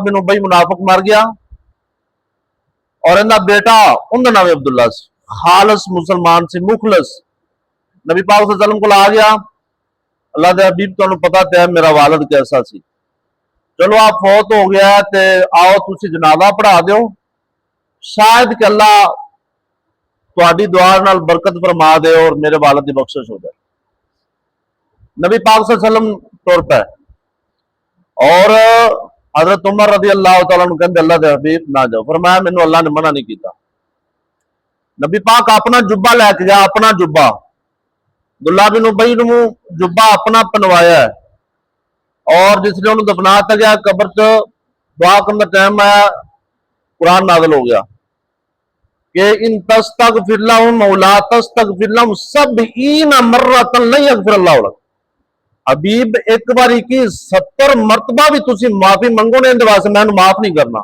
बिन उबई मुनाफिक मर गया और इनका बेटा उनका नाम अब्दुल्ला से खालस मुसलमान से मुखलस नबी पाक सल्लल्लाहु अलैहि वसल्लम को आ गया। अल्लाह दे हबीब तुहानू पता तो है मेरा वालिद कैसा सी, चलो आप फौत हो गया ते आओ तुसी जनाजा पढ़ा दो, शायद कि अल्लाह तुहाडी दुआ नाल बरकत फरमा दे और मेरे वालिद की बख्शिश हो जाए। नबी पाक सल्लल्लाहु अलैहि वसल्लम तुर पे और हजरत उमर रज़ी अल्लाह तआला अन्हु कहंदे अल्लाह दे हबीब ना जाओ, फरमाया मैनू अल्लाह ने मना नहीं किया। नबी पाक अपना जुब्बा लैके गया, अपना जुब्बा अब्दुल्ला बिन उबई नू जुब्बा अपना पहनवाया है और जिसने उन्होंने दफनाता गया कब्र च दुआ करने का टाइम आया, कुरान नाज़िल हो गया कि इन तस्तगफिर लहुम औ ला तस्तगफिर लहुम सबईना मर्रतन लन यगफिर अल्लाहु लक। हबीब एक बारी की 70 मरतबा भी तुसी माफी मंगो ने इहदे वास्ते मैं माफ नहीं करना।